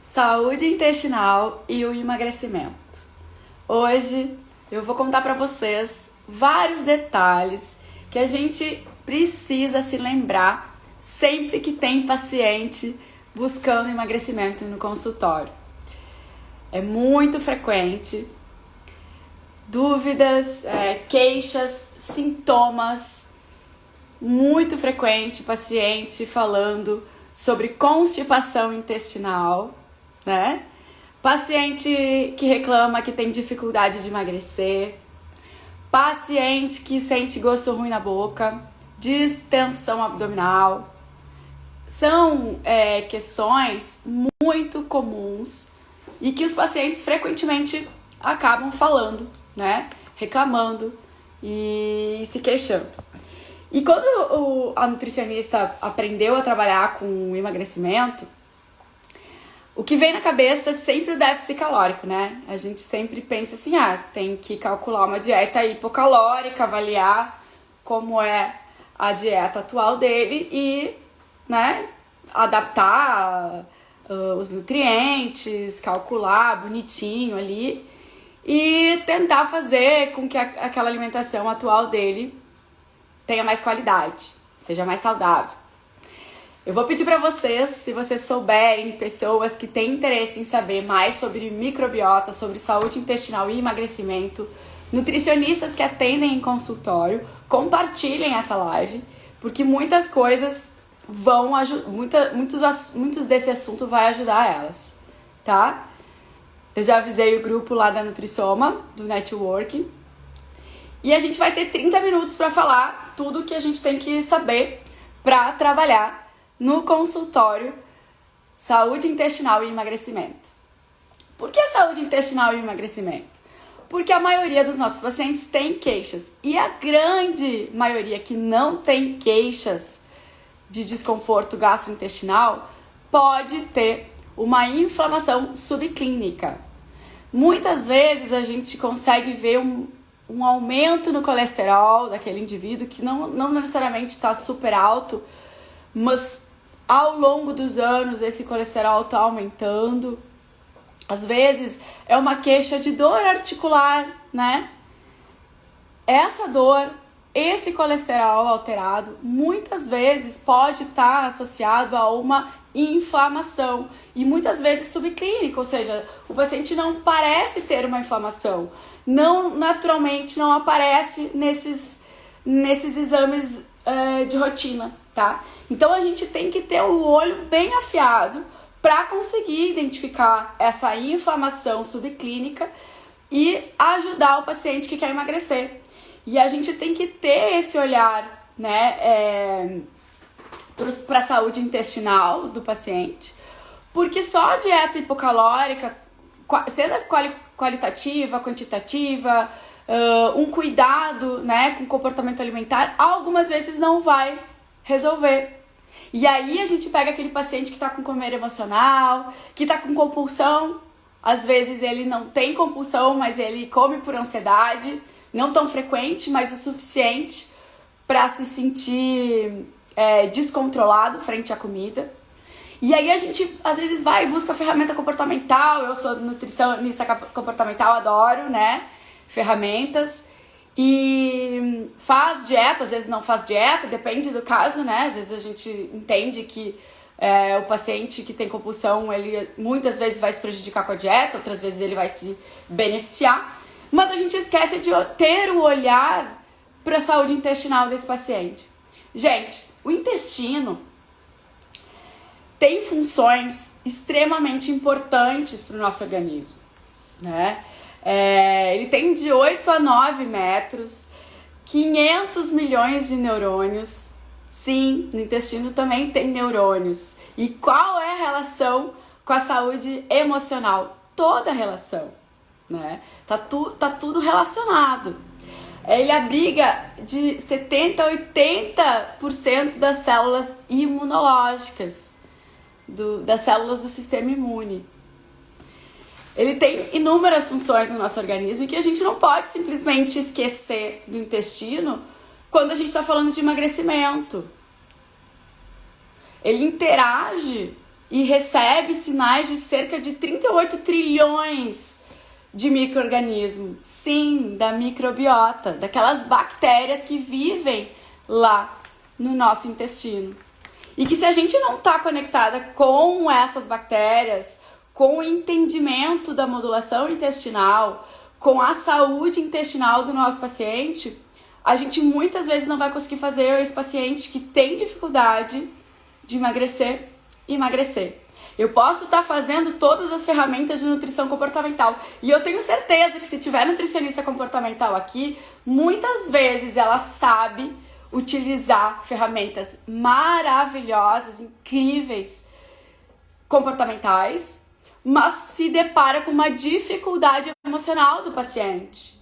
Saúde intestinal e o emagrecimento. Hoje eu vou contar para vocês vários detalhes que a gente precisa se lembrar sempre que tem paciente buscando emagrecimento no consultório. É muito frequente dúvidas, queixas, sintomas, muito frequente paciente falando sobre constipação intestinal, né? Paciente que reclama que tem dificuldade de emagrecer, paciente que sente gosto ruim na boca, distensão abdominal. São questões muito comuns e que os pacientes frequentemente acabam falando, né? Reclamando e se queixando. E quando a nutricionista aprendeu a trabalhar com o emagrecimento, o que vem na cabeça é sempre o déficit calórico, né? A gente sempre pensa assim, tem que calcular uma dieta hipocalórica, avaliar como é a dieta atual dele e, né, adaptar os nutrientes, calcular bonitinho ali e tentar fazer com que aquela alimentação atual dele tenha mais qualidade, seja mais saudável. Eu vou pedir para vocês, se vocês souberem, pessoas que têm interesse em saber mais sobre microbiota, sobre saúde intestinal e emagrecimento, nutricionistas que atendem em consultório, compartilhem essa live, porque muitas coisas vão ajudar, muitos desse assunto vai ajudar elas, tá? Eu já avisei o grupo lá da Nutrisoma, do Networking, e a gente vai ter 30 minutos para falar tudo que a gente tem que saber para trabalhar no consultório saúde intestinal e emagrecimento. Por que saúde intestinal e emagrecimento? Porque a maioria dos nossos pacientes tem queixas e a grande maioria que não tem queixas de desconforto gastrointestinal pode ter uma inflamação subclínica. Muitas vezes a gente consegue ver um aumento no colesterol daquele indivíduo que não necessariamente está super alto, mas ao longo dos anos esse colesterol está aumentando. Às vezes é uma queixa de dor articular, né? Essa dor, esse colesterol alterado, muitas vezes pode estar associado a uma inflamação e muitas vezes subclínica, ou seja, o paciente não parece ter uma inflamação, naturalmente não aparece nesses exames de rotina, tá? Então a gente tem que ter o olho bem afiado para conseguir identificar essa inflamação subclínica e ajudar o paciente que quer emagrecer. E a gente tem que ter esse olhar, né, para a saúde intestinal do paciente, porque só a dieta hipocalórica, sendo qualitativa, quantitativa, um cuidado, né, com o comportamento alimentar, algumas vezes não vai resolver. E aí a gente pega aquele paciente que está com comer emocional, que está com compulsão, às vezes ele não tem compulsão, mas ele come por ansiedade, não tão frequente, mas o suficiente para se sentir descontrolado frente à comida. E aí a gente às vezes vai e busca ferramenta comportamental. Eu sou nutricionista comportamental, adoro, né, ferramentas. E faz dieta, às vezes não faz dieta, depende do caso, né? Às vezes a gente entende que o paciente que tem compulsão, ele muitas vezes vai se prejudicar com a dieta, outras vezes ele vai se beneficiar. Mas a gente esquece de ter o olhar para a saúde intestinal desse paciente. Gente, o intestino tem funções extremamente importantes para o nosso organismo, né? Ele tem de 8 a 9 metros, 500 milhões de neurônios. Sim, no intestino também tem neurônios. E qual é a relação com a saúde emocional? Toda a relação, né? Tá tudo relacionado. Ele abriga de 70% a 80% das células imunológicas, das células do sistema imune. Ele tem inúmeras funções no nosso organismo e que a gente não pode simplesmente esquecer do intestino quando a gente está falando de emagrecimento. Ele interage e recebe sinais de cerca de 38 trilhões de micro-organismos. Sim, da microbiota, daquelas bactérias que vivem lá no nosso intestino. E que se a gente não está conectada com essas bactérias, com o entendimento da modulação intestinal, com a saúde intestinal do nosso paciente, a gente muitas vezes não vai conseguir fazer esse paciente que tem dificuldade de emagrecer. Eu posso estar fazendo todas as ferramentas de nutrição comportamental e eu tenho certeza que se tiver nutricionista comportamental aqui, muitas vezes ela sabe utilizar ferramentas maravilhosas, incríveis, comportamentais, mas se depara com uma dificuldade emocional do paciente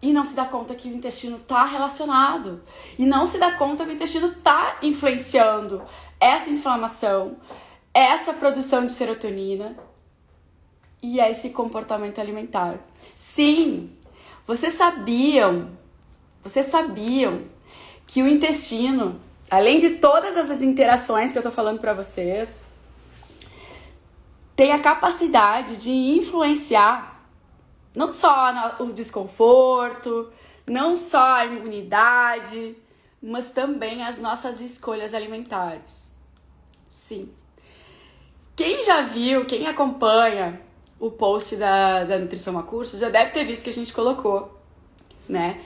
e não se dá conta que o intestino está relacionado e não se dá conta que o intestino está influenciando essa inflamação, essa produção de serotonina e esse comportamento alimentar. Sim, vocês sabiam que o intestino, além de todas essas interações que eu tô falando para vocês, tem a capacidade de influenciar não só o desconforto, não só a imunidade, mas também as nossas escolhas alimentares. Sim. Quem já viu, quem acompanha o post da Nutrição a Curso, já deve ter visto que a gente colocou, né,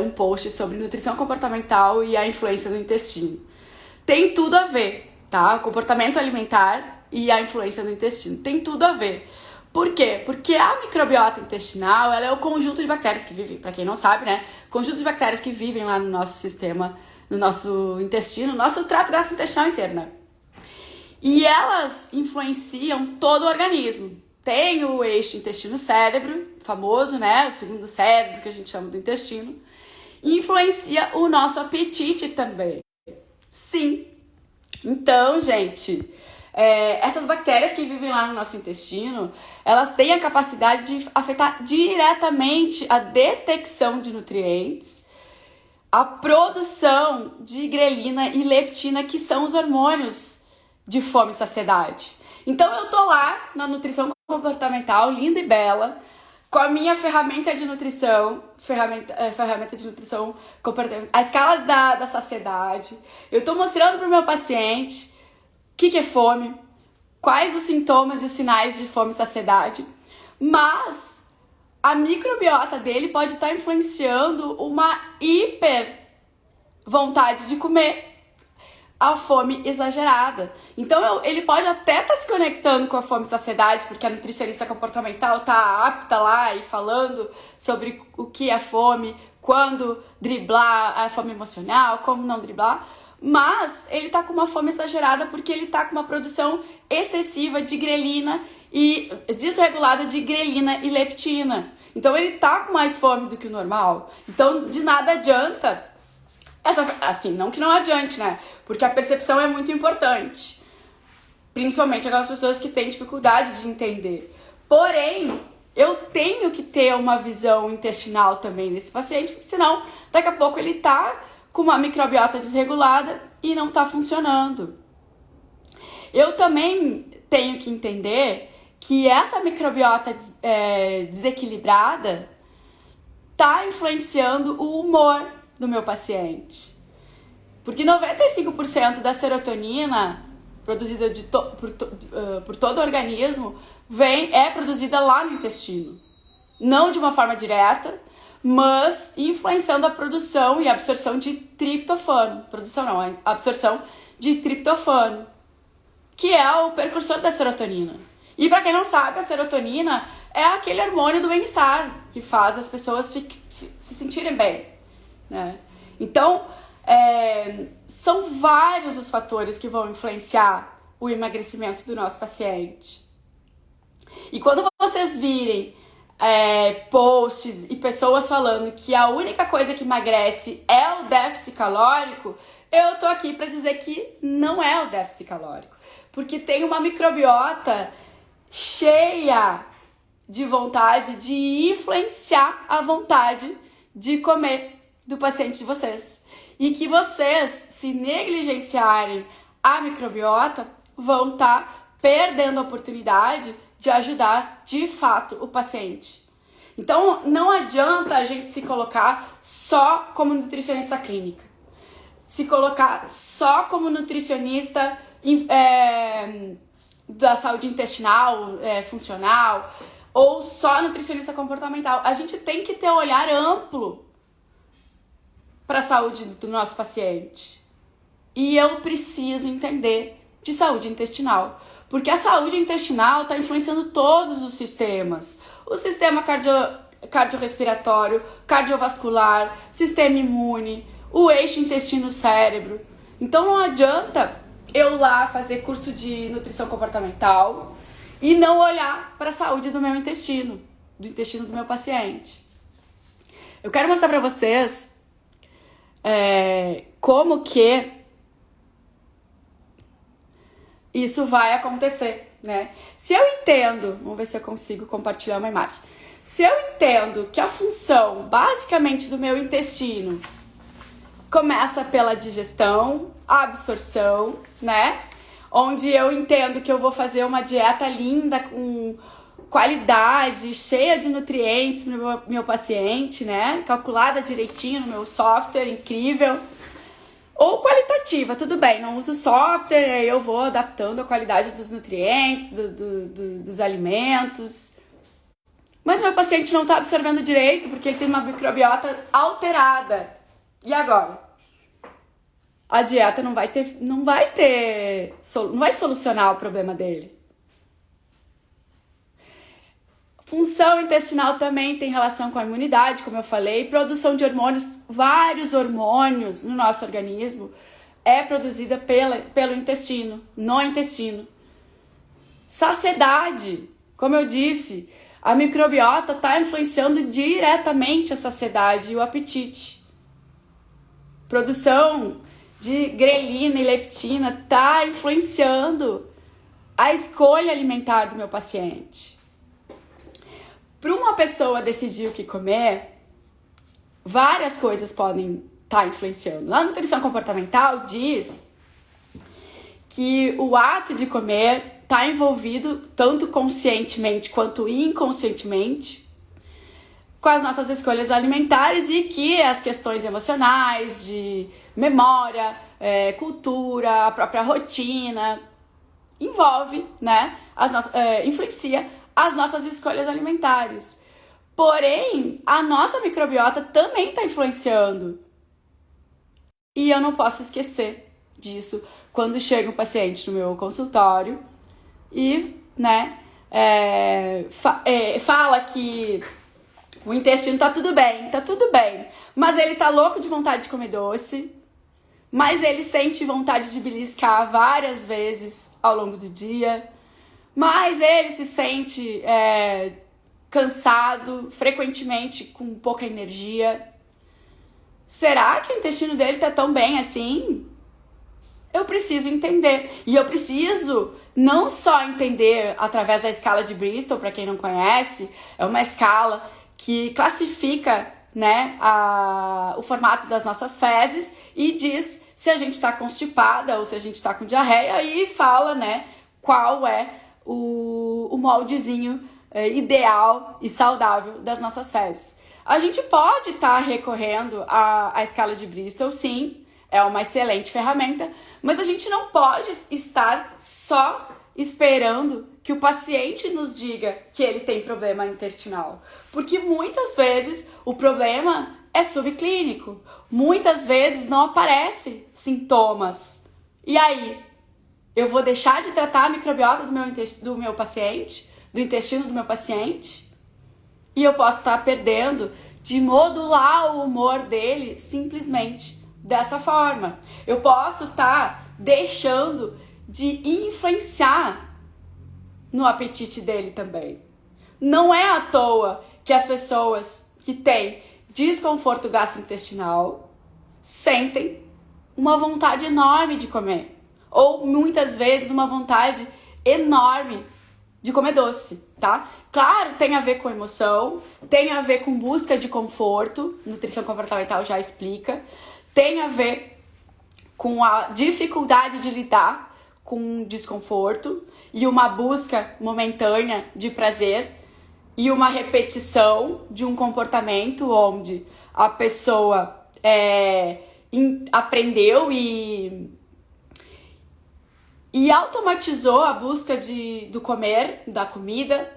um post sobre nutrição comportamental e a influência do intestino. Tem tudo a ver, tá? O comportamento alimentar e a influência do intestino. Tem tudo a ver. Por quê? Porque a microbiota intestinal, ela é o conjunto de bactérias que vivem, para quem não sabe, né? Conjunto de bactérias que vivem lá no nosso sistema, no nosso intestino, no nosso trato gastrointestinal interno. E elas influenciam todo o organismo. Tem o eixo intestino-cérebro, famoso, né? O segundo cérebro que a gente chama do intestino. E influencia o nosso apetite também. Sim. Então, gente, essas bactérias que vivem lá no nosso intestino, elas têm a capacidade de afetar diretamente a detecção de nutrientes, a produção de grelina e leptina, que são os hormônios de fome e saciedade. Então eu tô lá na nutrição comportamental, linda e bela, com a minha ferramenta de nutrição, comportamental, a escala da saciedade. Eu tô mostrando pro meu paciente o que é fome, quais os sintomas e os sinais de fome e saciedade, mas a microbiota dele pode estar influenciando uma hiper vontade de comer, a fome exagerada. Então ele pode até estar se conectando com a fome e saciedade, porque a nutricionista comportamental está apta lá e falando sobre o que é fome, quando driblar a fome emocional, como não driblar, mas ele está com uma fome exagerada porque ele está com uma produção excessiva de grelina e desregulada de grelina e leptina. Então ele está com mais fome do que o normal. Então de nada adianta assim, não que não adiante, né? Porque a percepção é muito importante. Principalmente aquelas pessoas que têm dificuldade de entender. Porém, eu tenho que ter uma visão intestinal também nesse paciente, porque senão, daqui a pouco ele tá com uma microbiota desregulada e não tá funcionando. Eu também tenho que entender que essa microbiota desequilibrada tá influenciando o humor do meu paciente. Porque 95% da serotonina produzida por todo o organismo é produzida lá no intestino. Não de uma forma direta, mas influenciando a produção e a absorção de triptofano. Absorção de triptofano, que é o precursor da serotonina. E para quem não sabe, a serotonina é aquele hormônio do bem-estar que faz as pessoas se sentirem bem, né? Então, são vários os fatores que vão influenciar o emagrecimento do nosso paciente. E quando vocês virem posts e pessoas falando que a única coisa que emagrece é o déficit calórico, eu tô aqui para dizer que não é o déficit calórico, porque tem uma microbiota cheia de vontade de influenciar a vontade de comer do paciente de vocês. E que vocês, se negligenciarem a microbiota, vão estar perdendo a oportunidade de ajudar de fato o paciente. Então, não adianta a gente se colocar só como nutricionista clínica, se colocar só como nutricionista da saúde intestinal, funcional, ou só nutricionista comportamental. A gente tem que ter um olhar amplo para a saúde do nosso paciente. E eu preciso entender de saúde intestinal, porque a saúde intestinal está influenciando todos os sistemas. O sistema cardiorrespiratório, cardiovascular, sistema imune, o eixo intestino-cérebro. Então não adianta eu lá fazer curso de nutrição comportamental e não olhar para a saúde do meu intestino, do intestino do meu paciente. Eu quero mostrar para vocês como que isso vai acontecer, né? Se eu entendo, vamos ver se eu consigo compartilhar uma imagem. Se eu entendo que a função, basicamente, do meu intestino começa pela digestão, absorção, né? Onde eu entendo que eu vou fazer uma dieta linda, com qualidade, cheia de nutrientes no meu paciente, né? Calculada direitinho no meu software, incrível. Ou qualitativa, tudo bem, não uso software, eu vou adaptando a qualidade dos nutrientes, dos alimentos. Mas meu paciente não está absorvendo direito porque ele tem uma microbiota alterada. E agora? A dieta não vai solucionar o problema dele. Função intestinal também tem relação com a imunidade, como eu falei, produção de hormônios, vários hormônios no nosso organismo é produzida pelo intestino, no intestino. Saciedade, como eu disse, a microbiota está influenciando diretamente a saciedade e o apetite. Produção de grelina e leptina está influenciando a escolha alimentar do meu paciente. Para uma pessoa decidir o que comer, várias coisas podem estar influenciando. A nutrição comportamental diz que o ato de comer está envolvido tanto conscientemente quanto inconscientemente com as nossas escolhas alimentares e que as questões emocionais, de memória, cultura, a própria rotina, envolve, né, influencia as nossas escolhas alimentares. Porém, a nossa microbiota também está influenciando. E eu não posso esquecer disso quando chega um paciente no meu consultório e, né, fala que o intestino tá tudo bem, mas ele tá louco de vontade de comer doce, mas ele sente vontade de beliscar várias vezes ao longo do dia, mas ele se sente cansado, frequentemente com pouca energia. Será que o intestino dele tá tão bem assim? Eu preciso entender. E eu preciso não só entender através da escala de Bristol, para quem não conhece, é uma escala que classifica, né, o formato das nossas fezes e diz se a gente está constipada ou se a gente está com diarreia e fala, né, qual é o moldezinho ideal e saudável das nossas fezes. A gente pode estar recorrendo à escala de Bristol, sim, é uma excelente ferramenta, mas a gente não pode estar só esperando que o paciente nos diga que ele tem problema intestinal, porque muitas vezes o problema é subclínico, muitas vezes não aparecem sintomas. E aí, eu vou deixar de tratar a microbiota do meu paciente, do intestino do meu paciente, e eu posso estar perdendo de modular o humor dele simplesmente dessa forma. Eu posso estar deixando de influenciar no apetite dele também. Não é à toa que as pessoas que têm desconforto gastrointestinal sentem uma vontade enorme de comer. Ou muitas vezes uma vontade enorme de comer doce, tá? Claro, tem a ver com emoção, tem a ver com busca de conforto, nutrição comportamental já explica, tem a ver com a dificuldade de lidar com desconforto e uma busca momentânea de prazer e uma repetição de um comportamento onde a pessoa aprendeu e automatizou a busca do comer, da comida,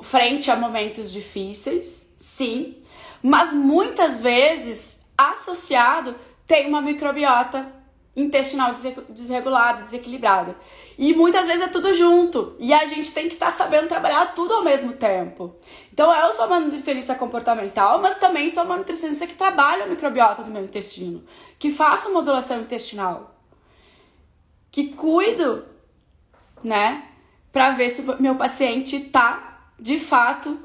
frente a momentos difíceis, sim, mas muitas vezes associado tem uma microbiota intestinal desregulada, desequilibrada. E muitas vezes é tudo junto. E a gente tem que estar sabendo trabalhar tudo ao mesmo tempo. Então eu sou uma nutricionista comportamental, mas também sou uma nutricionista que trabalha a microbiota do meu intestino, que faço modulação intestinal, que cuido, né, para ver se o meu paciente tá, de fato,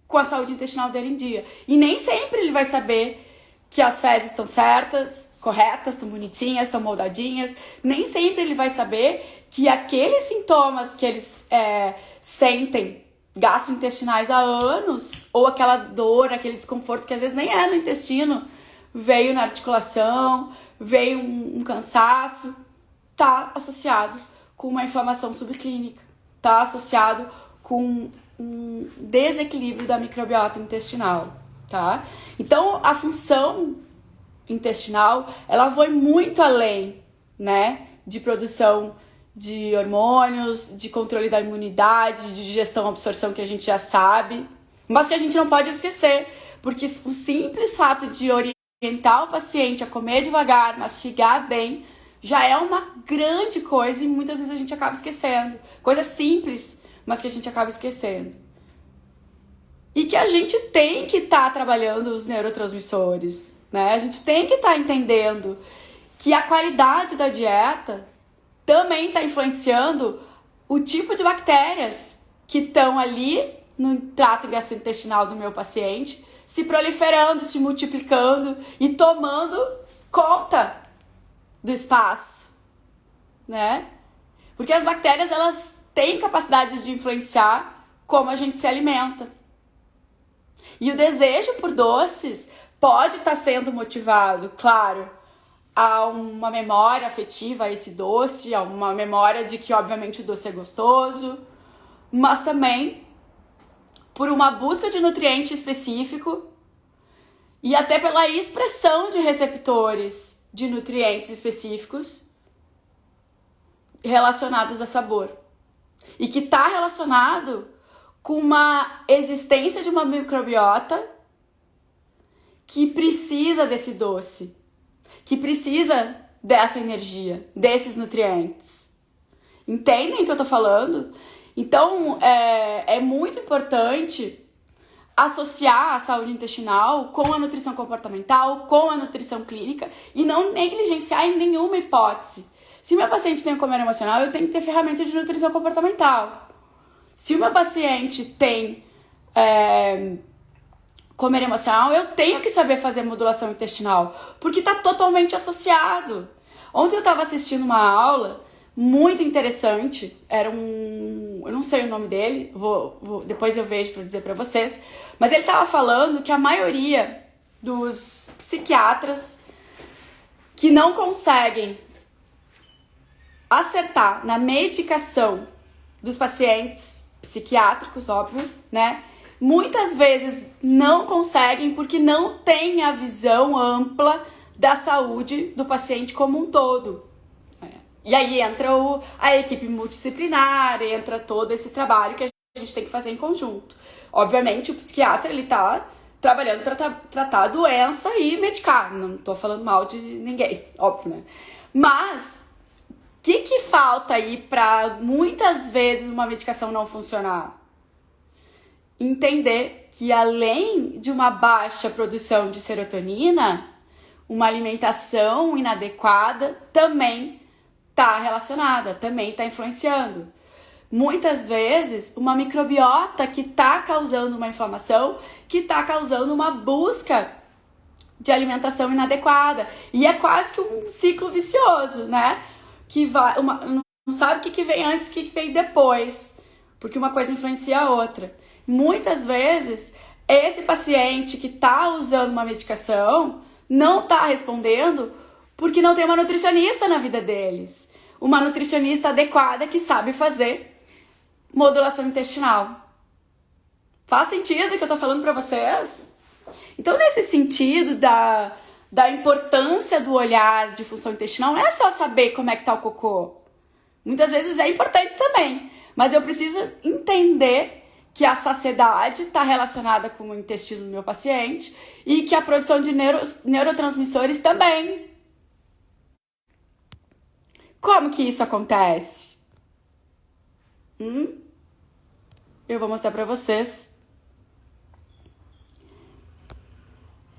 com a saúde intestinal dele em dia. E nem sempre ele vai saber que as fezes estão certas, corretas, estão bonitinhas, estão moldadinhas. Nem sempre ele vai saber que aqueles sintomas que eles sentem gastrointestinais há anos, ou aquela dor, aquele desconforto que às vezes nem é no intestino, veio na articulação, veio um cansaço, tá associado com uma inflamação subclínica, tá associado com um desequilíbrio da microbiota intestinal, tá? Então, a função intestinal, ela vai muito além, né, de produção de hormônios, de controle da imunidade, de digestão, absorção, que a gente já sabe, mas que a gente não pode esquecer, porque o simples fato de orientar o paciente a comer devagar, mastigar bem, já é uma grande coisa e muitas vezes a gente acaba esquecendo. Coisa simples, mas que a gente acaba esquecendo. E que a gente tem que estar trabalhando os neurotransmissores, né? A gente tem que estar entendendo que a qualidade da dieta também está influenciando o tipo de bactérias que estão ali no trato gastrointestinal do meu paciente, se proliferando, se multiplicando e tomando conta do espaço, né? Porque as bactérias, elas têm capacidade de influenciar como a gente se alimenta. E o desejo por doces pode estar sendo motivado, claro, a uma memória afetiva a esse doce, a uma memória de que, obviamente, o doce é gostoso, mas também por uma busca de nutriente específico e até pela expressão de receptores de nutrientes específicos relacionados a sabor. E que está relacionado com uma existência de uma microbiota que precisa desse doce, que precisa dessa energia, desses nutrientes. Entendem o que eu tô falando? Então, é muito importante associar a saúde intestinal com a nutrição comportamental, com a nutrição clínica e não negligenciar em nenhuma hipótese. Se meu paciente tem um comer emocional, eu tenho que ter ferramenta de nutrição comportamental. Se o meu paciente tem comer emocional, eu tenho que saber fazer modulação intestinal, porque está totalmente associado. Ontem eu estava assistindo uma aula muito interessante, eu não sei o nome dele, depois eu vejo para dizer para vocês, mas ele estava falando que a maioria dos psiquiatras que não conseguem acertar na medicação dos pacientes psiquiátricos, óbvio, né? Muitas vezes não conseguem porque não têm a visão ampla da saúde do paciente como um todo. E aí entra a equipe multidisciplinar, entra todo esse trabalho que a gente tem que fazer em conjunto. Obviamente, o psiquiatra, ele tá trabalhando para tratar a doença e medicar. Não tô falando mal de ninguém, óbvio, né? Mas o que falta aí para muitas vezes uma medicação não funcionar? Entender que além de uma baixa produção de serotonina, uma alimentação inadequada também está relacionada, também está influenciando. Muitas vezes, uma microbiota que está causando uma inflamação, que está causando uma busca de alimentação inadequada. E é quase que um ciclo vicioso, né? Que não sabe o que vem antes, o que vem depois, porque uma coisa influencia a outra. Muitas vezes, esse paciente que está usando uma medicação não está respondendo porque não tem uma nutricionista na vida deles. uma nutricionista adequada que sabe fazer modulação intestinal. Faz sentido o que eu tô falando pra vocês? Então, nesse sentido da importância do olhar de função intestinal, não é só saber como é que tá o cocô. Muitas vezes é importante também, mas eu preciso entender que a saciedade está relacionada com o intestino do meu paciente e que a produção de neurotransmissores também. Como que isso acontece? Eu vou mostrar para vocês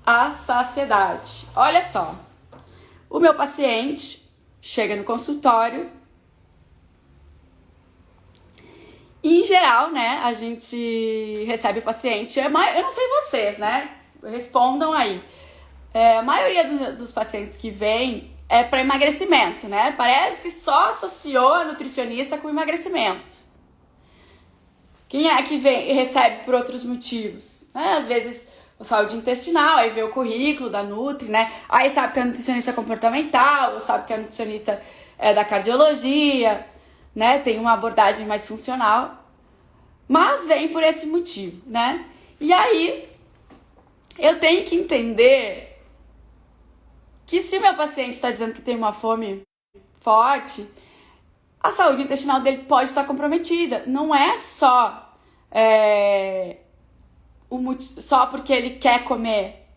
a saciedade. Olha só, o meu paciente chega no consultório e, em geral, né, a gente recebe o paciente, eu não sei vocês, né, respondam aí. A maioria dos pacientes que vêm é para emagrecimento, né, parece que só associou a nutricionista com emagrecimento. Quem é que vem e recebe por outros motivos? Né? Às vezes, a saúde intestinal, aí vê o currículo da Nutri, né, aí sabe que é nutricionista comportamental, ou sabe que é nutricionista da cardiologia, né? Tem uma abordagem mais funcional, mas vem por esse motivo, né? E aí, eu tenho que entender que se o meu paciente está dizendo que tem uma fome forte, a saúde intestinal dele pode estar comprometida. Não é só só porque ele quer comer.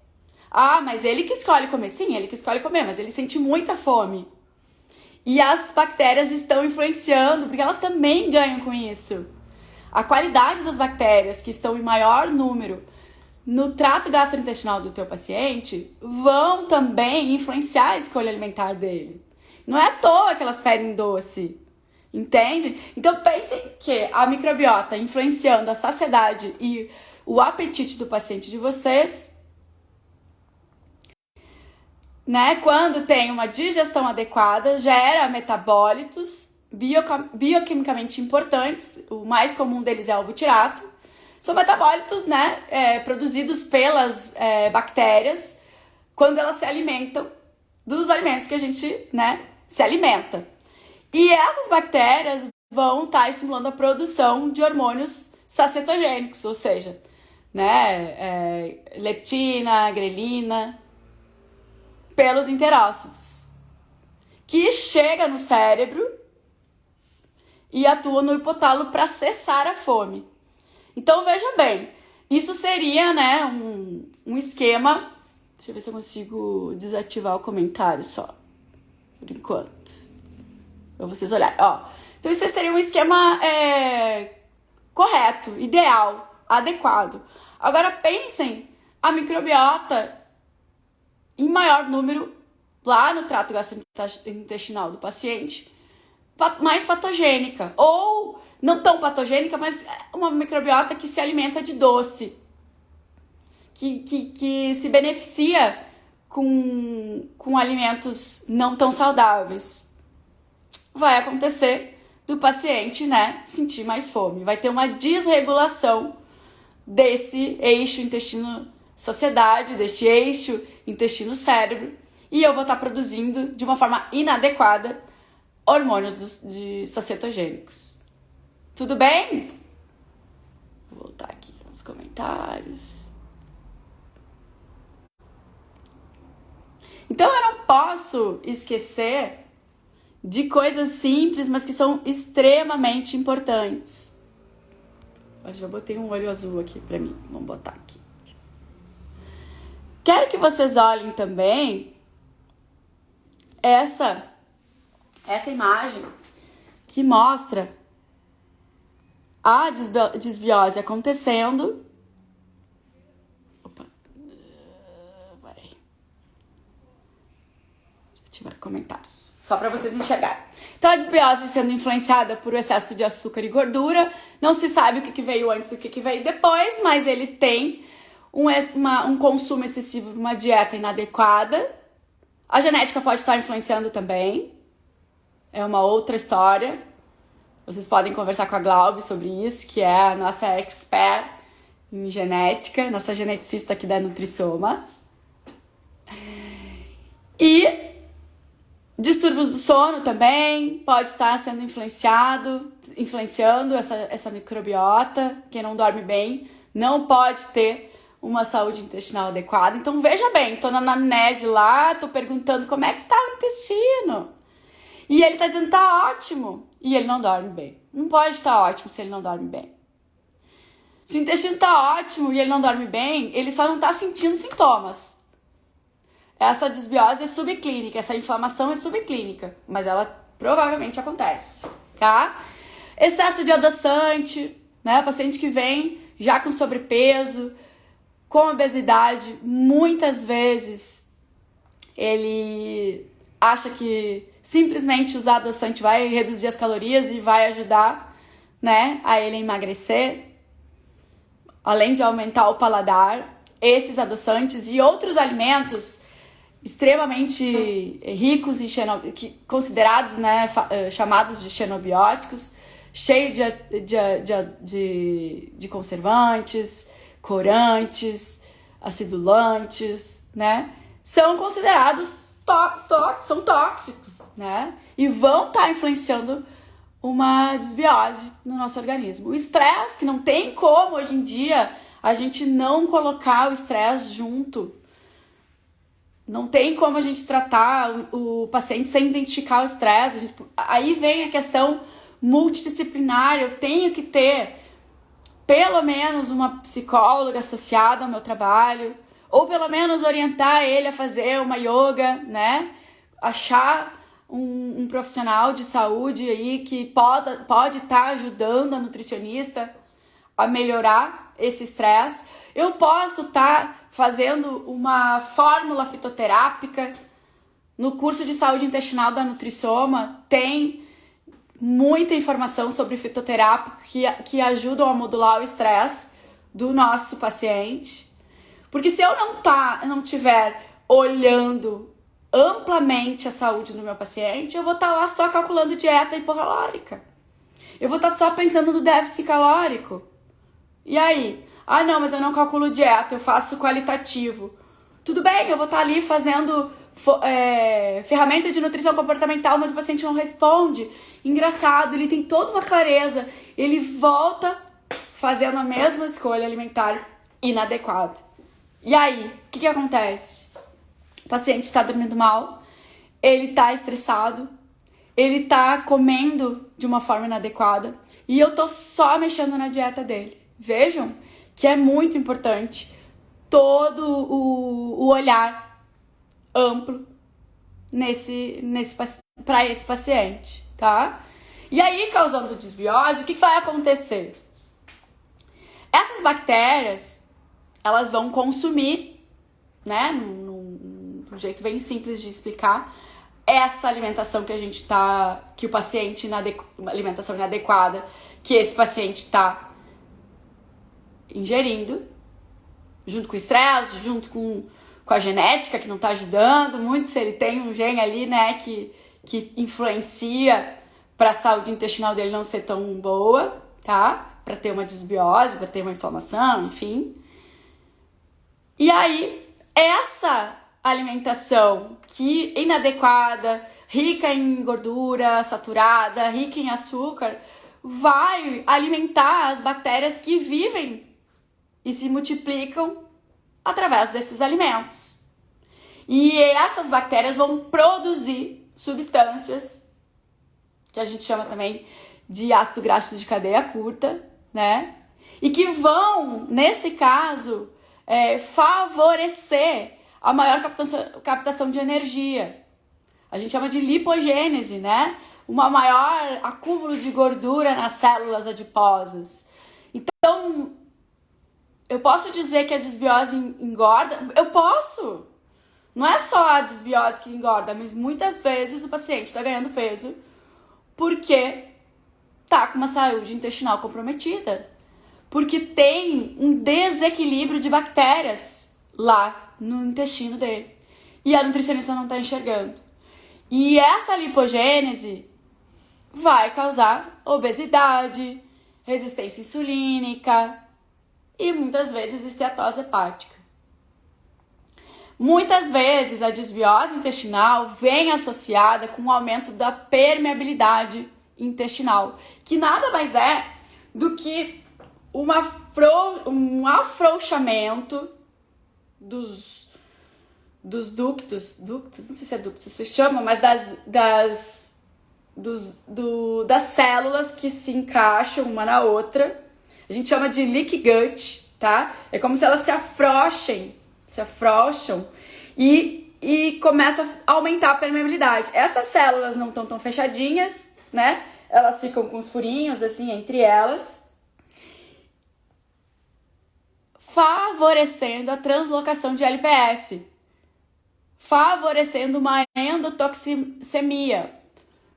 Ah, mas ele que escolhe comer. Sim, ele que escolhe comer, mas ele sente muita fome. E as bactérias estão influenciando, porque elas também ganham com isso. A qualidade das bactérias, que estão em maior número no trato gastrointestinal do teu paciente, vão também influenciar a escolha alimentar dele. Não é à toa que elas pedem doce, entende? Então pensem que a microbiota influenciando a saciedade e o apetite do paciente de vocês, né? Quando tem uma digestão adequada, gera metabólitos bioquimicamente importantes. O mais comum deles é o butirato. São metabólitos, né, produzidos pelas bactérias quando elas se alimentam dos alimentos que a gente, né, se alimenta. E essas bactérias vão estar estimulando a produção de hormônios sacetogênicos, ou seja, né, leptina, grelina, pelos enterócitos, que chega no cérebro e atua no hipotálamo para cessar a fome. Então, veja bem, isso seria, né, um esquema. Deixa eu ver se eu consigo desativar o comentário só, por enquanto, para vocês olharem. Ó, então, isso seria um esquema correto, ideal, adequado. Agora, pensem a microbiota em maior número lá no trato gastrointestinal do paciente, mais patogênica, ou não tão patogênica, mas uma microbiota que se alimenta de doce, que se beneficia com alimentos não tão saudáveis. Vai acontecer do paciente, né, sentir mais fome. Vai ter uma desregulação desse eixo intestino-saciedade, deste eixo intestino-cérebro, e eu vou estar produzindo de uma forma inadequada hormônios sacetogênicos. Tudo bem? Vou voltar aqui nos comentários. Então eu não posso esquecer de coisas simples, mas que são extremamente importantes. Eu já botei um olho azul aqui pra mim. Vamos botar aqui. Quero que vocês olhem também essa imagem que mostra a desbiose acontecendo. Opa. Parei. Ativar comentários. Só para vocês enxergarem. Então, a desbiose sendo influenciada por excesso de açúcar e gordura. Não se sabe o que veio antes e o que veio depois, mas ele tem um consumo excessivo, uma dieta inadequada. A genética pode estar influenciando também. É uma outra história. Vocês podem conversar com a Glaube sobre isso, que é a nossa expert em genética, nossa geneticista aqui da Nutrisoma. E Distúrbios do sono também pode estar sendo influenciando essa microbiota. Quem não dorme bem não pode ter uma saúde intestinal adequada. Então veja bem, tô na anamnese lá, tô perguntando como é que tá o intestino. E ele tá dizendo que tá ótimo. E ele não dorme bem. Não pode estar ótimo se ele não dorme bem. Se o intestino tá ótimo e ele não dorme bem, ele só não tá sentindo sintomas. Essa desbiose é subclínica, essa inflamação é subclínica, mas ela provavelmente acontece, tá? Excesso de adoçante, né? O paciente que vem já com sobrepeso, com obesidade, muitas vezes ele acha que simplesmente usar adoçante vai reduzir as calorias e vai ajudar, né, a ele emagrecer. Além de aumentar o paladar, esses adoçantes e outros alimentos extremamente ricos em considerados, né, chamados de xenobióticos, cheio de conservantes, corantes, acidulantes, né, são considerados são tóxicos, né, e vão estar influenciando uma desbiose no nosso organismo. O estresse, que não tem como hoje em dia a gente não colocar o estresse junto. Não tem como a gente tratar o paciente sem identificar o estresse. Aí vem a questão multidisciplinar. Eu tenho que ter pelo menos uma psicóloga associada ao meu trabalho, ou pelo menos orientar ele a fazer uma yoga, né? Achar um profissional de saúde aí que pode estar ajudando a nutricionista a melhorar esse estresse. Eu posso estar fazendo uma fórmula fitoterápica. No curso de saúde intestinal da Nutrisoma tem muita informação sobre fitoterápico que ajudam a modular o estresse do nosso paciente. Porque se eu não estiver olhando amplamente a saúde do meu paciente, eu vou estar lá só calculando dieta hipocalórica. Eu vou estar só pensando no déficit calórico. E aí? Ah, não, mas eu não calculo dieta, eu faço qualitativo. Tudo bem, eu vou estar ali fazendo ferramenta de nutrição comportamental, mas o paciente não responde. Engraçado, ele tem toda uma clareza. Ele volta fazendo a mesma escolha alimentar inadequada. E aí, o que acontece? O paciente está dormindo mal, ele está estressado, ele está comendo de uma forma inadequada e eu tô só mexendo na dieta dele. Vejam que é muito importante todo o olhar amplo para esse paciente, tá? E aí, causando desbiose, o que vai acontecer? Essas bactérias, elas vão consumir, né, num jeito bem simples de explicar, essa alimentação que o paciente, uma alimentação inadequada, que esse paciente está ingerindo, junto com o estresse, junto com a genética, que não está ajudando muito, se ele tem um gene ali, né, que influencia para a saúde intestinal dele não ser tão boa, tá? Para ter uma desbiose, para ter uma inflamação, enfim. E aí, essa alimentação que é inadequada, rica em gordura saturada, rica em açúcar, vai alimentar as bactérias que vivem e se multiplicam através desses alimentos. E essas bactérias vão produzir substâncias que a gente chama também de ácido graxo de cadeia curta, né? E que vão, nesse caso, favorecer a maior captação de energia. A gente chama de lipogênese, né? Uma maior acúmulo de gordura nas células adiposas. Então, eu posso dizer que a desbiose engorda? Eu posso! Não é só a desbiose que engorda, mas muitas vezes o paciente está ganhando peso porque está com uma saúde intestinal comprometida. Porque tem um desequilíbrio de bactérias lá no intestino dele. E a nutricionista não está enxergando. E essa lipogênese vai causar obesidade, resistência insulínica e muitas vezes esteatose hepática. Muitas vezes a desbiose intestinal vem associada com o aumento da permeabilidade intestinal, que nada mais é do que um afrouxamento dos ductos, não sei se é ductos, se chama, mas das células que se encaixam uma na outra. A gente chama de leaky gut, tá? É como se elas se afrouxam e começa a aumentar a permeabilidade. Essas células não estão tão fechadinhas, né? Elas ficam com os furinhos assim entre elas, favorecendo a translocação de LPS, favorecendo uma endotoxemia.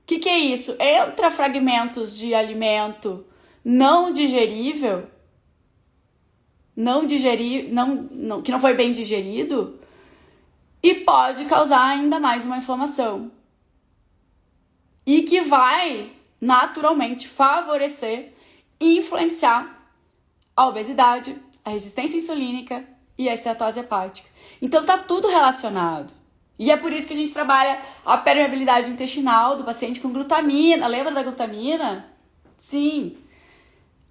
O que é isso? Entra fragmentos de alimento não digerível, que não foi bem digerido, e pode causar ainda mais uma inflamação. E que vai naturalmente favorecer e influenciar a obesidade, a resistência insulínica e a esteatose hepática. Então tá tudo relacionado. E é por isso que a gente trabalha a permeabilidade intestinal do paciente com glutamina. Lembra da glutamina? Sim.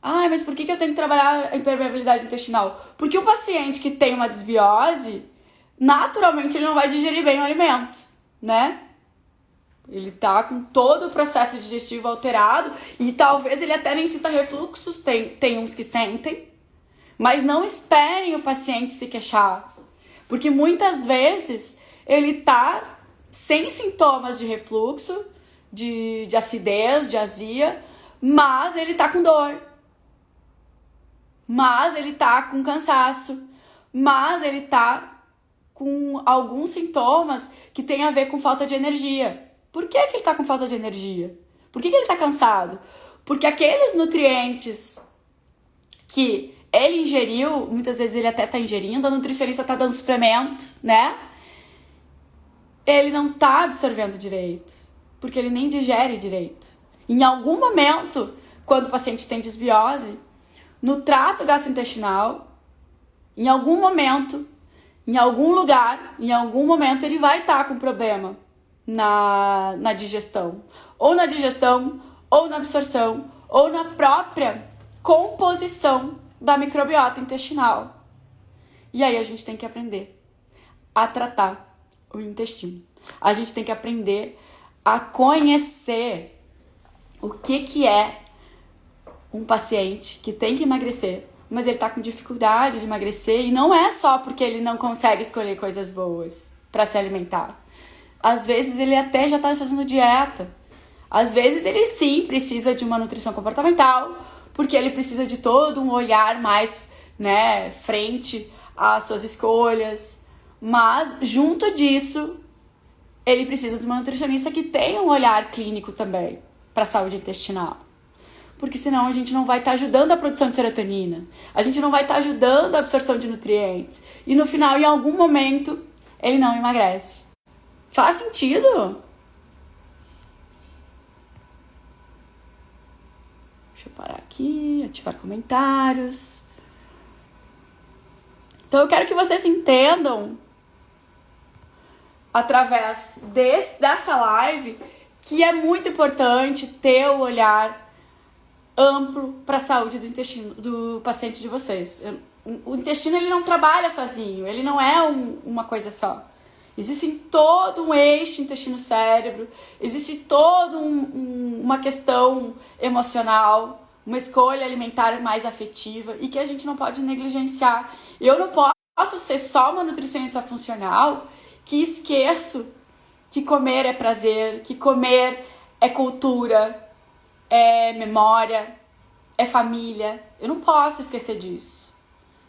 Ah, mas por que eu tenho que trabalhar a impermeabilidade intestinal? Porque o paciente que tem uma desbiose, naturalmente ele não vai digerir bem o alimento, né? Ele tá com todo o processo digestivo alterado e talvez ele até nem sinta refluxos, tem uns que sentem, mas não esperem o paciente se queixar, porque muitas vezes ele tá sem sintomas de refluxo, de acidez, de azia, mas ele tá com dor, mas ele tá com cansaço, mas ele tá com alguns sintomas que tem a ver com falta de energia. Por que ele tá com falta de energia? Por que ele tá cansado? Porque aqueles nutrientes que ele ingeriu, muitas vezes ele até tá ingerindo, a nutricionista tá dando suplemento, né? Ele não tá absorvendo direito, porque ele nem digere direito. Em algum momento, quando o paciente tem desbiose, no trato gastrointestinal, em algum momento, em algum lugar, em algum momento ele vai estar com problema na digestão. Ou na digestão, ou na absorção, ou na própria composição da microbiota intestinal. E aí a gente tem que aprender a tratar o intestino. A gente tem que aprender a conhecer o que é um paciente que tem que emagrecer, mas ele tá com dificuldade de emagrecer e não é só porque ele não consegue escolher coisas boas para se alimentar. Às vezes ele até já tá fazendo dieta. Às vezes ele sim precisa de uma nutrição comportamental, porque ele precisa de todo um olhar mais, né, frente às suas escolhas. Mas junto disso, ele precisa de uma nutricionista que tenha um olhar clínico também para a saúde intestinal. Porque senão a gente não vai estar ajudando a produção de serotonina, a gente não vai estar ajudando a absorção de nutrientes. E no final, em algum momento, ele não emagrece. Faz sentido? Deixa eu parar aqui, ativar comentários. Então eu quero que vocês entendam, através dessa live, que é muito importante ter o olhar amplo para a saúde do intestino do paciente de vocês. O intestino ele não trabalha sozinho, ele não é uma coisa só. Existe todo um eixo intestino-cérebro, existe toda uma questão emocional, uma escolha alimentar mais afetiva e que a gente não pode negligenciar. Eu não posso ser só uma nutricionista funcional que esqueço que comer é prazer, que comer é cultura, é memória, é família. Eu não posso esquecer disso.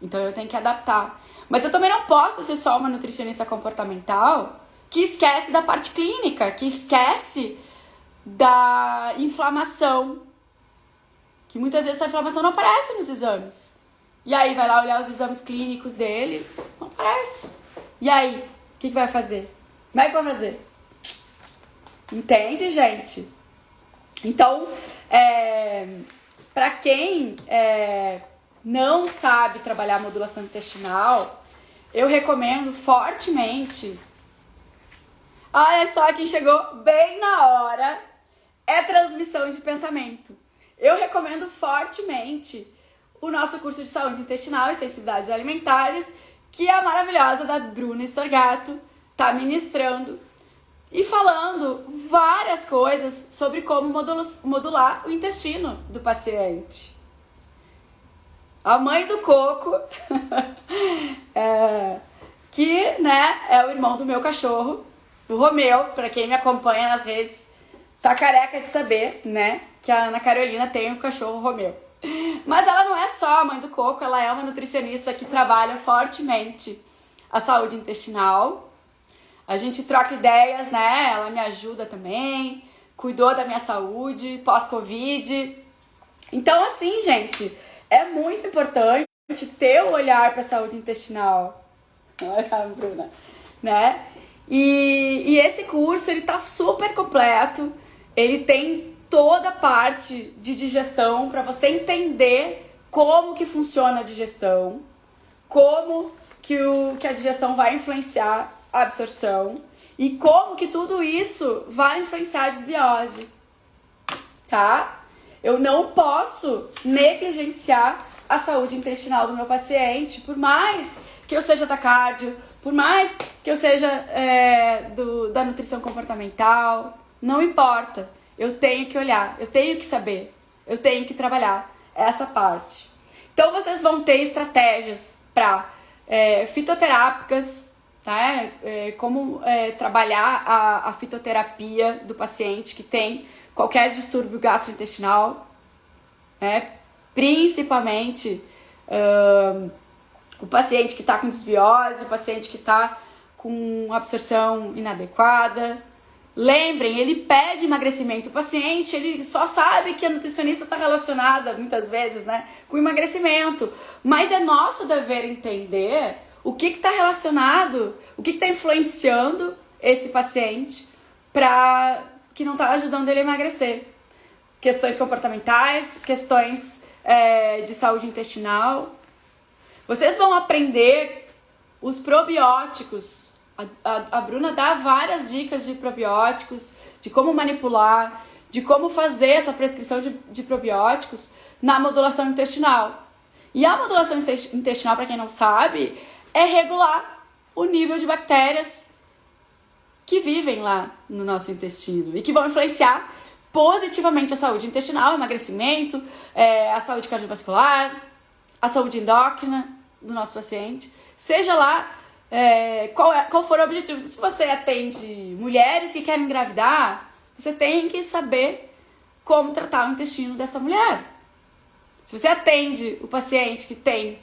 Então eu tenho que adaptar. Mas eu também não posso ser só uma nutricionista comportamental que esquece da parte clínica, que esquece da inflamação. Que muitas vezes essa inflamação não aparece nos exames. E aí vai lá olhar os exames clínicos dele, não aparece. E aí, o que vai fazer? Como é que vai fazer? Entende, gente? Então, para quem não sabe trabalhar a modulação intestinal, eu recomendo fortemente. Olha só quem chegou bem na hora. É transmissão de pensamento. Eu recomendo fortemente o nosso curso de saúde intestinal e sensibilidades alimentares, que a maravilhosa da Bruna Storgato está ministrando e falando várias coisas sobre como modular o intestino do paciente. A mãe do Coco, que, né, é o irmão do meu cachorro, o Romeu, para quem me acompanha nas redes, tá careca de saber, né, que a Ana Carolina tem o cachorro Romeu. Mas ela não é só a mãe do Coco, ela é uma nutricionista que trabalha fortemente a saúde intestinal. A gente troca ideias, né, ela me ajuda também, cuidou da minha saúde pós-Covid. Então, assim, gente, é muito importante ter o olhar para a saúde intestinal. Olha a Bruna, né? E esse curso, ele tá super completo. Ele tem toda a parte de digestão para você entender como que funciona a digestão, como que a digestão vai influenciar a absorção e como que tudo isso vai influenciar a desbiose, tá? Eu não posso negligenciar a saúde intestinal do meu paciente, por mais que eu seja da cardio, por mais que eu seja da nutrição comportamental, não importa. Eu tenho que olhar, eu tenho que saber, eu tenho que trabalhar essa parte. Então, vocês vão ter estratégias para fitoterápicas, tá? Como trabalhar a fitoterapia do paciente que tem qualquer distúrbio gastrointestinal, né? Principalmente o paciente que está com desbiose, o paciente que está com absorção inadequada. Lembrem, ele pede emagrecimento. O paciente, ele só sabe que a nutricionista está relacionada, muitas vezes, né, com emagrecimento. Mas é nosso dever entender o que está relacionado, o que está influenciando esse paciente para que não está ajudando ele a emagrecer. Questões comportamentais, questões de saúde intestinal. Vocês vão aprender os probióticos. A Bruna dá várias dicas de probióticos, de como manipular, de como fazer essa prescrição de probióticos na modulação intestinal. E a modulação intestinal, para quem não sabe, é regular o nível de bactérias que vivem lá no nosso intestino e que vão influenciar positivamente a saúde intestinal, o emagrecimento, a saúde cardiovascular, a saúde endócrina do nosso paciente. Seja lá qual for o objetivo. Se você atende mulheres que querem engravidar, você tem que saber como tratar o intestino dessa mulher. Se você atende o paciente que tem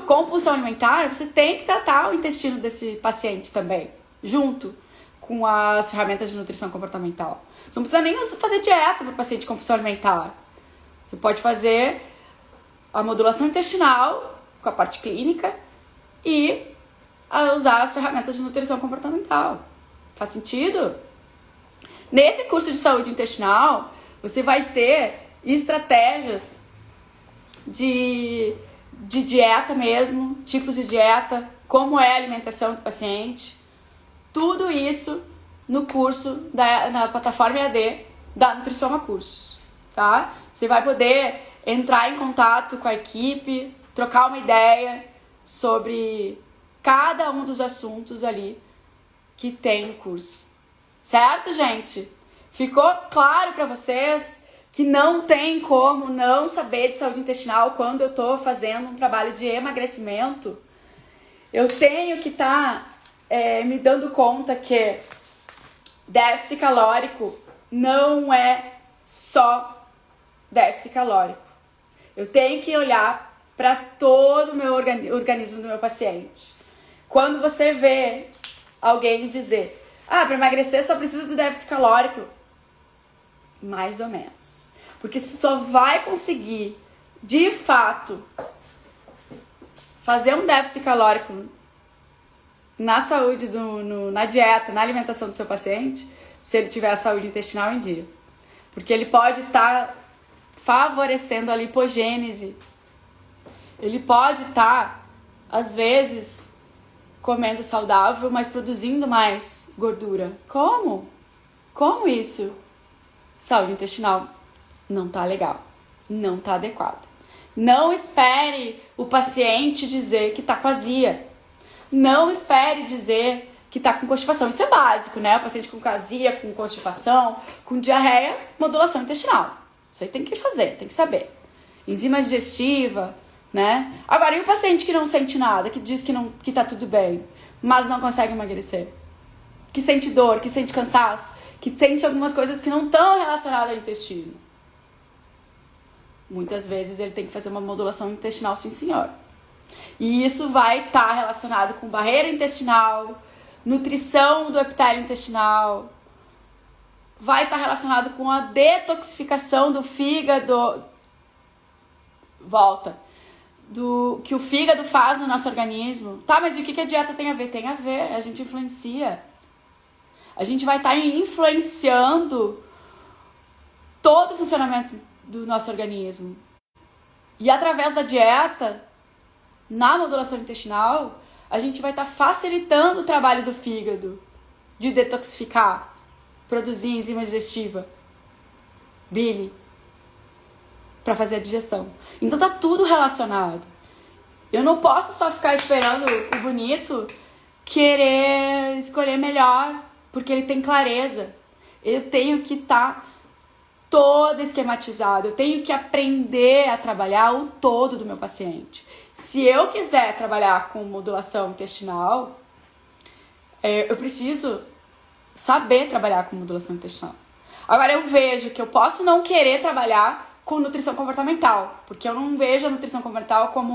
compulsão alimentar, você tem que tratar o intestino desse paciente também, junto com as ferramentas de nutrição comportamental. Você não precisa nem fazer dieta para o paciente com compulsão alimentar. Você pode fazer a modulação intestinal com a parte clínica e usar as ferramentas de nutrição comportamental. Faz sentido? Nesse curso de saúde intestinal, você vai ter estratégias de dieta mesmo, tipos de dieta, como é a alimentação do paciente. Tudo isso no curso, na plataforma EAD da Nutricioma Cursos, tá? Você vai poder entrar em contato com a equipe, trocar uma ideia sobre cada um dos assuntos ali que tem no curso. Certo, gente? Ficou claro para vocês que não tem como não saber de saúde intestinal quando eu tô fazendo um trabalho de emagrecimento? Eu tenho que estar me dando conta que déficit calórico não é só déficit calórico. Eu tenho que olhar para todo o meu organismo do meu paciente. Quando você vê alguém dizer, para emagrecer só precisa do déficit calórico, mais ou menos. Porque você só vai conseguir, de fato, fazer um déficit calórico na saúde, na dieta, na alimentação do seu paciente, se ele tiver a saúde intestinal em dia. Porque ele pode estar favorecendo a lipogênese. Ele pode estar, às vezes, comendo saudável, mas produzindo mais gordura. Como? Como isso? Saúde intestinal não tá legal, não tá adequada. Não espere o paciente dizer que tá com azia. Não espere dizer que tá com constipação. Isso é básico, né? O paciente com azia, com constipação, com diarreia, modulação intestinal. Isso aí tem que fazer, tem que saber. Enzima digestiva, né? Agora, e o paciente que não sente nada, que diz que tá tudo bem, mas não consegue emagrecer? Que sente dor, que sente cansaço, que sente algumas coisas que não estão relacionadas ao intestino. Muitas vezes ele tem que fazer uma modulação intestinal, sim senhor. E isso vai estar relacionado com barreira intestinal, nutrição do epitélio intestinal, vai estar relacionado com a detoxificação do fígado, do que o fígado faz no nosso organismo. Tá, mas e o que a dieta tem a ver? Tem a ver, a gente influencia. A gente vai estar influenciando todo o funcionamento do nosso organismo. E através da dieta, na modulação intestinal, a gente vai estar facilitando o trabalho do fígado de detoxificar, produzir enzima digestiva, bile, para fazer a digestão. Então tá tudo relacionado. Eu não posso só ficar esperando o bonito querer escolher melhor, porque ele tem clareza. Eu tenho que estar todo esquematizado. Eu tenho que aprender a trabalhar o todo do meu paciente. Se eu quiser trabalhar com modulação intestinal, eu preciso saber trabalhar com modulação intestinal. Agora eu vejo que eu posso não querer trabalhar com nutrição comportamental, porque eu não vejo a nutrição comportamental como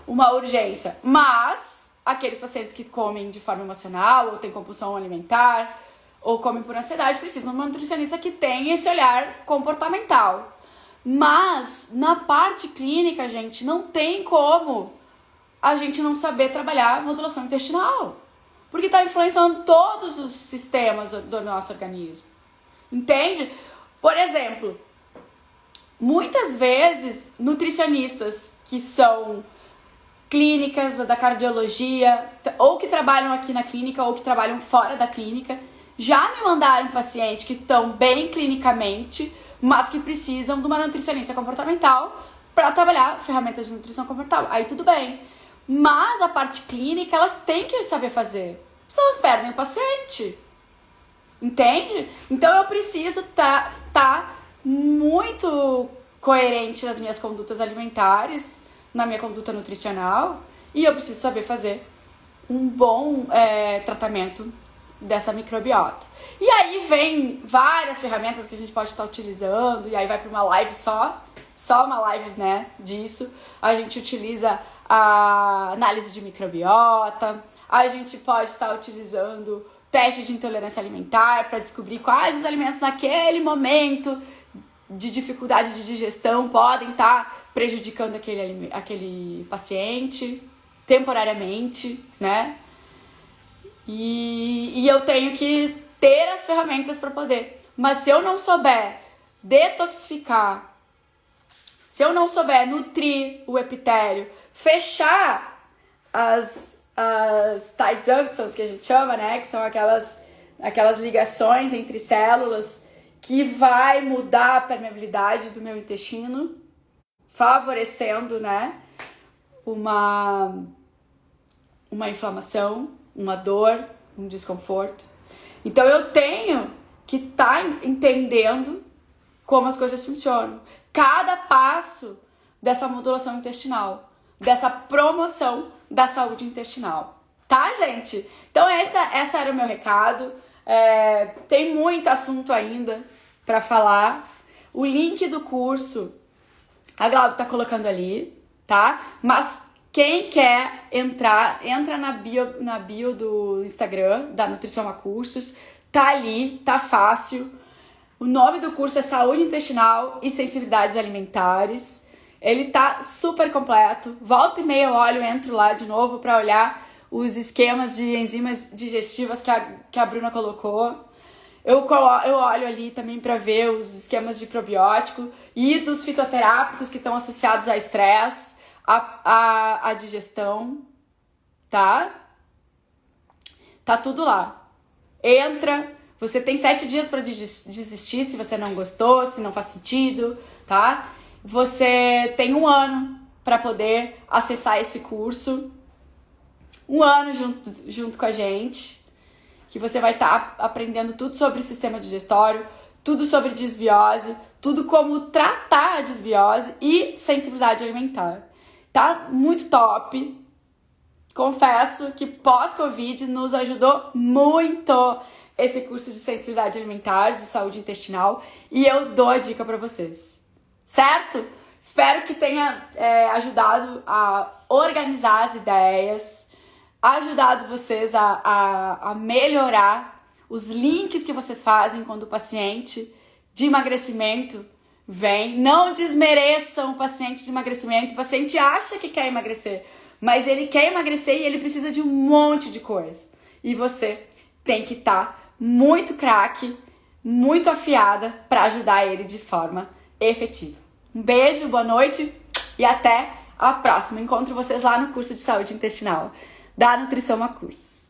uma urgência. Mas aqueles pacientes que comem de forma emocional, ou têm compulsão alimentar, ou comem por ansiedade, precisam de uma nutricionista que tenha esse olhar comportamental. Mas na parte clínica, gente, não tem como a gente não saber trabalhar modulação intestinal, porque está influenciando todos os sistemas do nosso organismo. Entende? Por exemplo, muitas vezes nutricionistas que são clínicas da cardiologia, ou que trabalham aqui na clínica, ou que trabalham fora da clínica, já me mandaram pacientes que estão bem clinicamente, mas que precisam de uma nutricionista comportamental para trabalhar ferramentas de nutrição comportamental. Aí tudo bem. Mas a parte clínica, elas têm que saber fazer. Senão elas perdem o paciente. Entende? Então eu preciso tá muito coerente nas minhas condutas alimentares, na minha conduta nutricional, e eu preciso saber fazer um bom tratamento dessa microbiota. E aí vem várias ferramentas que a gente pode estar utilizando, e aí vai para uma live só uma live, né, disso. A gente utiliza a análise de microbiota, a gente pode estar utilizando teste de intolerância alimentar para descobrir quais os alimentos naquele momento de dificuldade de digestão podem estar prejudicando aquele paciente temporariamente, né? E eu tenho que ter as ferramentas para poder. Mas se eu não souber detoxificar, se eu não souber nutrir o epitélio, fechar as tight junctions que a gente chama, né? Que são aquelas ligações entre células que vai mudar a permeabilidade do meu intestino, favorecendo, né? Uma inflamação, uma dor, um desconforto. Então eu tenho que estar entendendo como as coisas funcionam. Cada passo dessa modulação intestinal, dessa promoção da saúde intestinal. Tá, gente? Então essa era o meu recado. Tem muito assunto ainda para falar. O link do curso a Glaucia tá colocando ali, tá? Mas quem quer entrar, entra na bio do Instagram, da Nutrição a Cursos. Tá ali, tá fácil. O nome do curso é Saúde Intestinal e Sensibilidades Alimentares. Ele tá super completo. Volta e meia eu olho, entro lá de novo para olhar os esquemas de enzimas digestivas que a Bruna colocou. Eu olho ali também para ver os esquemas de probiótico e dos fitoterápicos que estão associados a estresse, a digestão. tá? Tá tudo lá. Entra, você tem 7 dias para desistir se você não gostou, se não faz sentido, tá? Você tem 1 ano para poder acessar esse curso. 1 ano junto com a gente, que você vai estar aprendendo tudo sobre sistema digestório, tudo sobre desbiose, tudo como tratar a desbiose e sensibilidade alimentar. Tá muito top. Confesso que pós-Covid nos ajudou muito esse curso de sensibilidade alimentar, de saúde intestinal, e eu dou a dica para vocês. Certo? Espero que tenha ajudado a organizar as ideias, ajudado vocês a melhorar os links que vocês fazem quando o paciente de emagrecimento vem. Não desmereçam o paciente de emagrecimento. O paciente acha que quer emagrecer, mas ele quer emagrecer e ele precisa de um monte de coisa. E você tem que estar muito craque, muito afiada para ajudar ele de forma efetiva. Um beijo, boa noite e até a próxima. Encontro vocês lá no curso de saúde intestinal da Nutrição a Cursos.